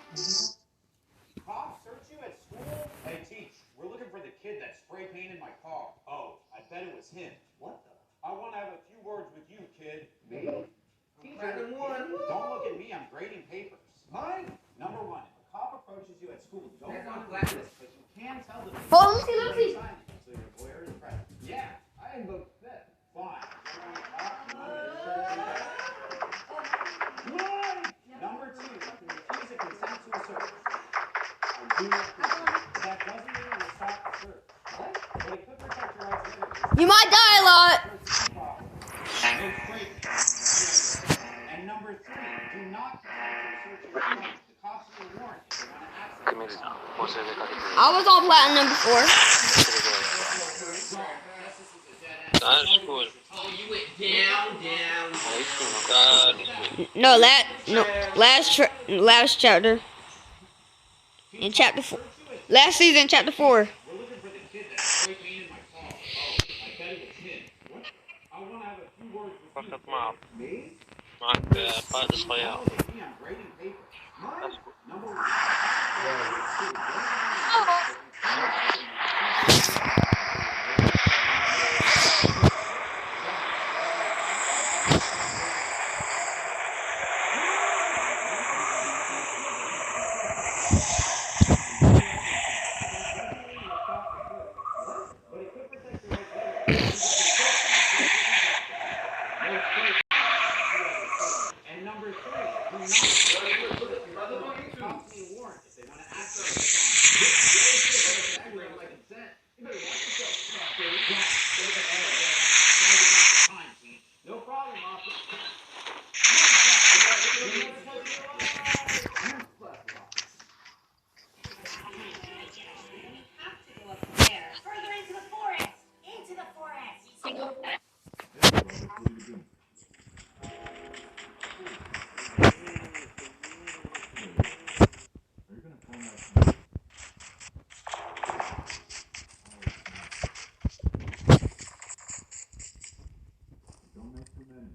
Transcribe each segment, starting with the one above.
Cops search you at school? Hey, Teach, we're looking for the kid that spray painted my car. Oh, I bet it was him. What the? I want to have a few words with you, kid. Me? Teacher, don't look at me. I'm grading papers. Mine? Number one, if a cop approaches you at school, don't run like this, but you can tell them. Oh, let me see. So your lawyer is present. Yeah, I invoked that. Fine. Number two, refuse a consent to a search. That doesn't mean we'll stop the search. What? But it could protect your rights later. You might die a lot. And number three, do not search your phone. The cops will warrant if they want to access it. I was on platinum before. That's cool. Oh, you went down. No, last chapter. In chapter 4. Last season, chapter 4. We're looking for the kid that spray painted my car. Oh, I bet it was him. What? I want to have a few words with you. فقط معه Me? معك قائد صغير. I'm grading papers. Mine? Number one. And number three, do not cops may warrant if they want to access the phone. No problem, officer. Further into the forest! Into the forest! Don't make too many.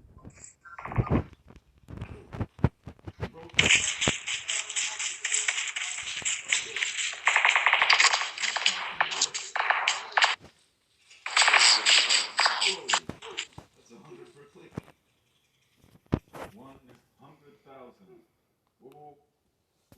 That's 100 per click. 100,000. Whoa.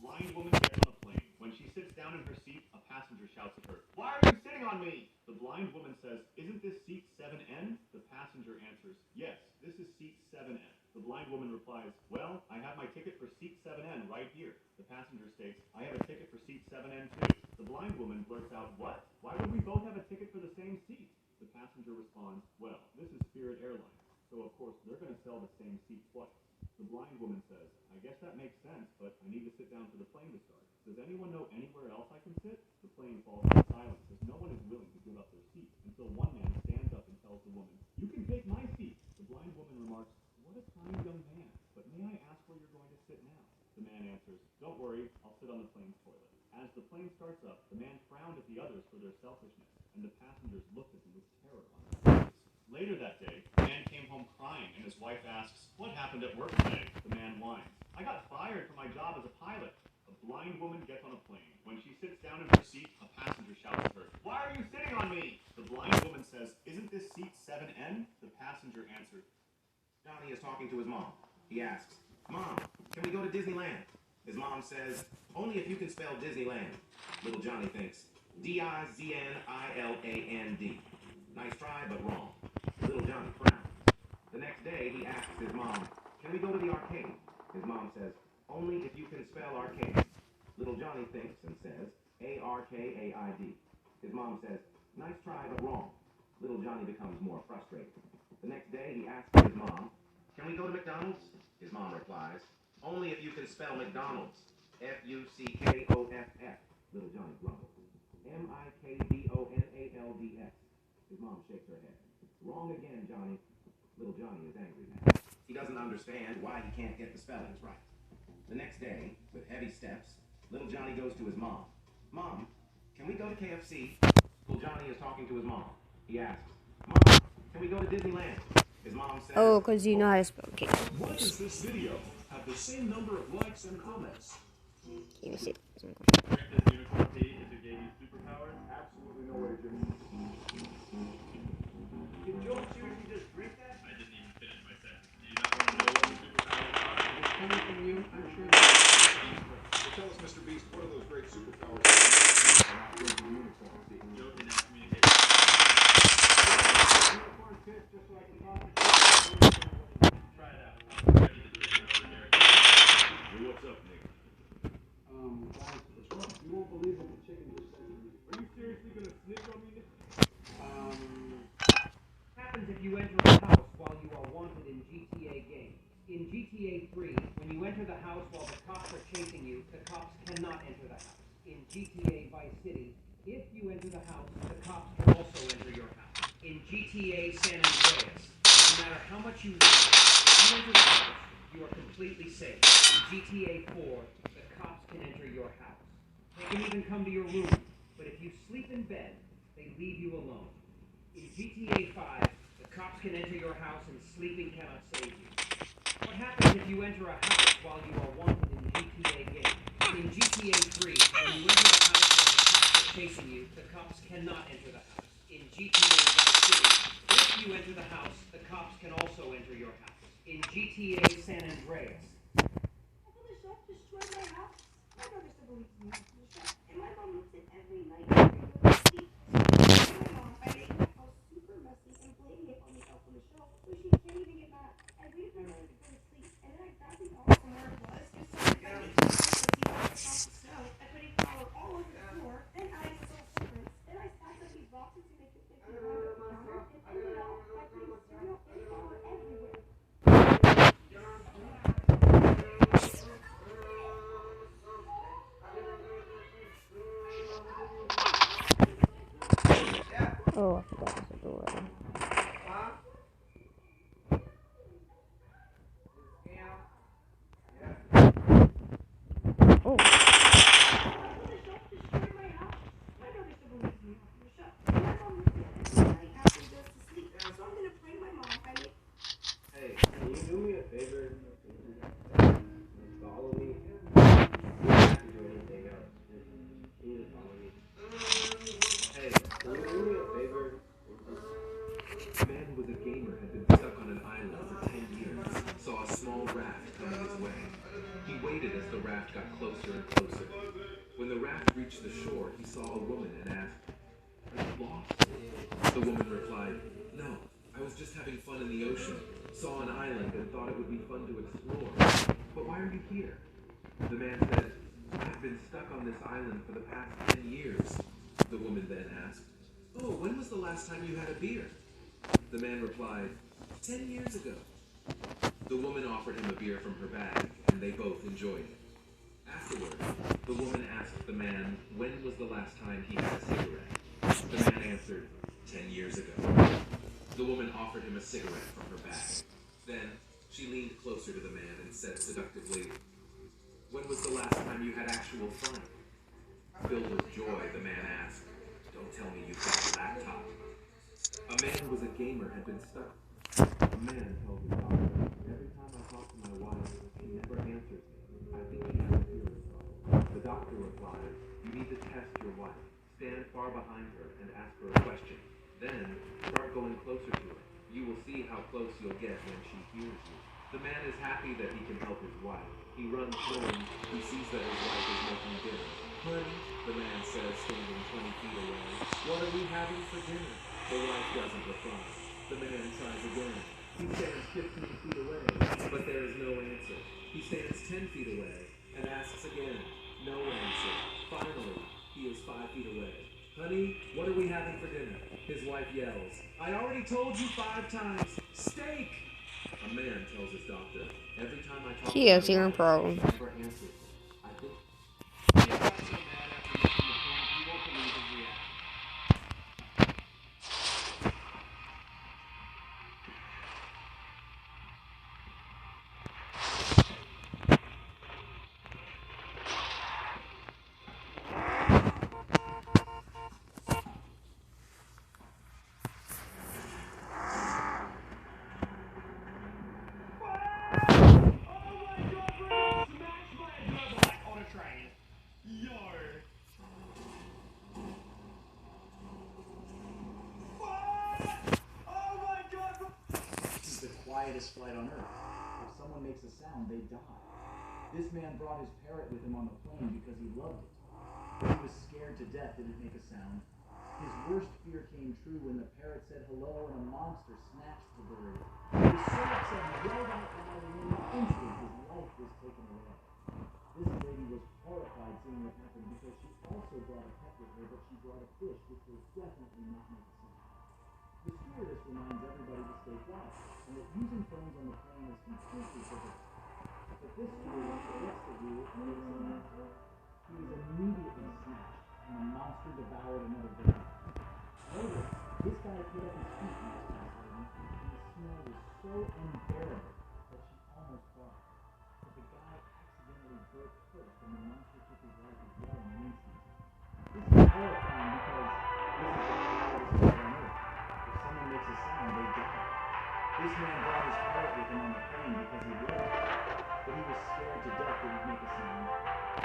Blind woman gets on a plane. When she sits down in her seat, a passenger shouts at her, "Why are you sitting on me?" The blind woman says, "Isn't this seat 7N?" The passenger answers, "Yes, this is seat 7N." The blind woman replies, "Well, I have my ticket for seat 7N right here." The passenger states, "I have a ticket for seat 7N too." The blind woman blurts out, "What? Why would we both have a ticket for the same seat?" The passenger responds, "Well, this is Spirit Airlines, so of course they're going to sell the same seat twice." The blind woman says, "I guess that makes sense, but I need to sit down for the plane to start. Does anyone know anywhere else I can sit?" The plane falls into silence as no one is willing to give up their seat until one man stands up and tells the woman, "You can take my seat." The blind woman remarks, "What a kind young man, but may I ask where you're going to sit now?" The man answers, "Don't worry, I'll sit on the plane's toilet." As the plane starts up, the man frowned at the others for their selfishness, and the passengers looked at him with terror on their faces. Later that day, the man came home crying, and his wife asks, "What happened at work today?" The man whines, "I got fired from my job as a pilot." A blind woman gets on a plane. When she sits down in her seat, a passenger shouts at her, "Why are you sitting on me?" The blind woman says, "Isn't this seat 7N?" The passenger answers, Johnny is talking to his mom. He asks, "Mom, can we go to Disneyland?" His mom says, "Only if you can spell Disneyland." Little Johnny thinks, Diznilland. Nice try, but wrong. Little Johnny frowns. The next day, he asks his mom, "Can we go to the arcade?" His mom says, "Only if you can spell arcade." Little Johnny thinks and says, Arkaid. His mom says, "Nice try, but wrong." Little Johnny becomes more frustrated. The next day, he asks his mom, "Can we go to McDonald's?" His mom replies, "Only if you can spell McDonald's. Fuckoff. Little Johnny grumbles. Mikdonalds. His mom shakes her head. "Wrong again, Johnny." Little Johnny is angry now. He doesn't understand why he can't get the spellings right. The next day, with heavy steps, little Johnny goes to his mom. "Mom, can we go to KFC?" Little Johnny is talking to his mom. He asks, "Mom, can we go to Disneyland?" His mom says, Oh, because you know how to spell cake. Why does this video have the same number of likes and comments? Give me see. Drink this unicorn tea if it gave you superpowers? Absolutely no way, Jimmy. Did Joel seriously just drink that? I didn't even finish my sentence. Do you not want to know what the superpowers are? It's coming from you. I'm sure that. So tell us, Mr. Beast, what are those great superpowers? I'm not drinking unicorn tea. Joe can now communicate. Unicorn tea, just so I can talk to you. Try it out. I'm ready to drink it over there. Hey, what's up, Nick? Guys, what's wrong? You won't believe what the chicken just said to me. Are you seriously gonna snitch on me, Nick? Happens if you enter a house while you are wanted in GTA games. In GTA 3, when you enter the house while the cops are chasing you, the cops cannot enter the house. In GTA Vice City, if you enter the house, the cops can also enter your house. In GTA San Andreas, no matter how much you want, if you enter the house, you are completely safe. In GTA 4, the cops can enter your house. They can even come to your room, but if you sleep in bed, they leave you alone. In GTA 5, the cops can enter your house and sleeping cannot save you. What happens if you enter a house while you are wanted in GTA games? In GTA 3, when you enter the house while the cops are chasing you, the cops cannot enter the house. In GTA Vice City, if you enter the house, the cops can also enter your house. In GTA San Andreas, Uncle the Chef destroyed my house. My brother still believes in Uncle the Chef, and my mom looks at every night after he goes to sleep. So my mom by making the house super messy and blaming it on the elf on the shelf, so she can't even get mad. I waited for my brother to go to sleep, and then I grabbed the elf from where it was and started by making it so he got across the snow and putting flour all over the floor, then adding salt footprints. Then I stacked up these boxes to make it fit behind the counter and ended it off by putting cereal and flour everywhere. Oh, I forgot there's a door. Oh. Uncle the Chef destroyed my house. My brother still believes in Uncle the Chef, and my mom looks at every night after he goes to sleep. So I'm gonna prank my mom by making. Hey, can you do me a favor? Follow me. You don't have to do anything else. Can you just follow me? Hey, can you do me a favor? A man who was a gamer had been stuck on an island for 10 years, saw a small raft coming his way. He waited as the raft got closer and closer. When the raft reached the shore, he saw a woman and asked, "Are you lost?" The woman replied, "No, I was just having fun in the ocean. Saw an island and thought it would be fun to explore. But why are you here?" The man said, "I've been stuck on this island for the past 10 years. The woman then asked, "Oh, when was the last time you had a beer?" The man replied, 10 years ago." The woman offered him a beer from her bag, and they both enjoyed it. Afterward, the woman asked the man when was the last time he had a cigarette. The man answered, 10 years ago. The woman offered him a cigarette from her bag. Then, she leaned closer to the man and said seductively, "When was the last time you had actual fun?" Filled with joy, the man asked, "Don't tell me you've got a laptop." A man who was a gamer had been stuck. A man told his doctor, "Every time I talk to my wife, she never answers me. I think she has a hearing problem." The doctor replied, "You need to test your wife. Stand far behind her and ask her a question. Then, start going closer to her. You will see how close you'll get when she hears you." The man is happy that he can help his wife. He runs home. He sees that his wife is making dinner. "Honey," the man says, standing 20 feet away, "what are we having for dinner?" The wife doesn't reply. The man tries again. He stands 15 feet away, but there is no answer. He stands 10 feet away and asks again. No answer. Finally, he is 5 feet away. "Honey, what are we having for dinner?" His wife yells, "I already told you 5 times. Steak!" A man tells his doctor, "Every time I talk She to has my hearing wife, problems. she never answers me. I think he got so mad after making the prank, you won't believe his reaction. Yar. Oh my god! This is the quietest flight on Earth. If someone makes a sound, they die. This man brought his parrot with him on the plane because he loved it. But he was scared to death that it'd make a sound. His worst fear came true when the parrot said hello and a monster snatched the bird. He was so upset he yelled out loud and in an instant his life was taken away. This lady was horrified seeing what happened because she also brought a pet with her, but she brought a fish which will definitely not make a sound. The stewardess reminds everybody to stay quiet and that using phones on the plane is completely forbidden. But this stewardess forgets the rule and makes an announcement. He was immediately snatched and the monster devoured another victim. Later, this guy put up his feet next to this lady, and the smell was so unbearable that she almost barked. But the guy accidentally burped first, and the monster took his life as well in an instant. This is horrifying because this is the quietest flight on Earth. If someone makes a sound, they die. This man brought his parrot with him on the plane because he loved it, but he was scared to death that he'd make a sound.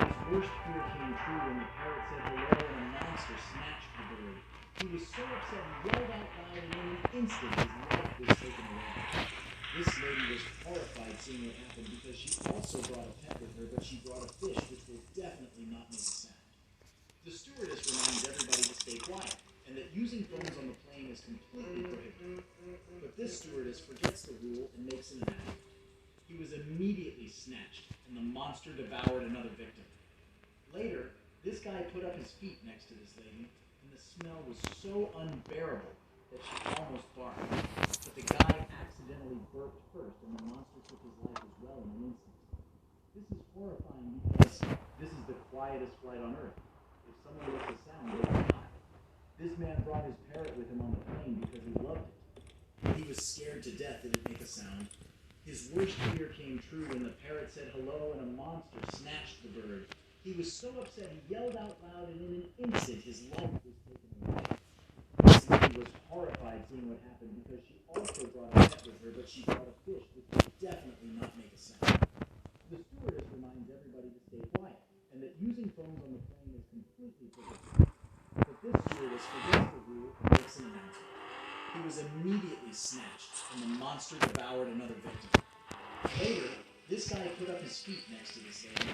His worst fear came true when the parrot said hello and a monster snatched the bird. He was so upset he yelled out loud and in an instant his life was taken away. This lady was horrified seeing what happened because she also brought a pet with her, but she brought a fish which will definitely not make a sound. The stewardess reminds everybody to stay quiet and that using phones on the plane is completely prohibited. But this stewardess forgets the rule and makes an announcement. He was immediately snatched and the monster devoured another victim. Later, this guy put up his feet next to this lady, and the smell was so unbearable that she almost barked. But the guy accidentally burped first, and the monster took his life as well in an instant. This is horrifying because this is the quietest flight on Earth. If someone makes a sound, they die. This man brought his parrot with him on the plane because he loved it. But he was scared to death that it'd make a sound. His worst fear came true when the parrot said hello and a monster snatched the bird. He was so upset he yelled out loud and in an instant his life was taken away. This lady was horrified seeing what happened because she also brought a pet with her, but she brought a fish which would definitely not make a sound. The stewardess reminds everybody to stay quiet and that using phones on the plane is completely forbidden. But this stewardess forgets the rule and makes an announcement. He was immediately snatched and the monster devoured another victim. Later, this guy put up his feet next to this lady.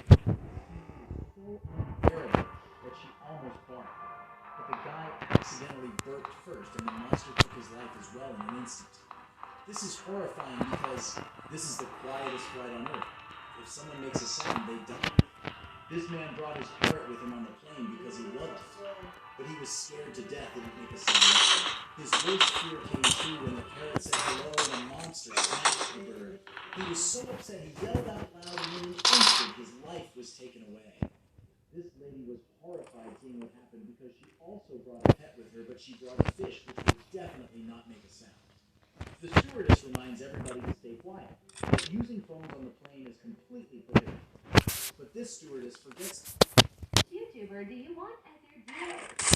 So unbearable that she almost barked. But the guy accidentally burped first, and the monster took his life as well in an instant. This is horrifying because this is the quietest flight on Earth. If someone makes a sound, they die. This man brought his parrot with him on the plane because he loved it, but he was scared to death that it'd make a sound. His worst fear came true when the parrot said hello and a monster snatched the bird. He was so upset he yelled out loud and in an instant his life was taken away. This lady was horrified seeing what happened because she also brought a pet with her, but she brought a fish which would definitely not make a sound. The stewardess reminds everybody to stay quiet, that using phones on the plane is completely prohibited. But this stewardess forgets. YouTuber, do you want other deals?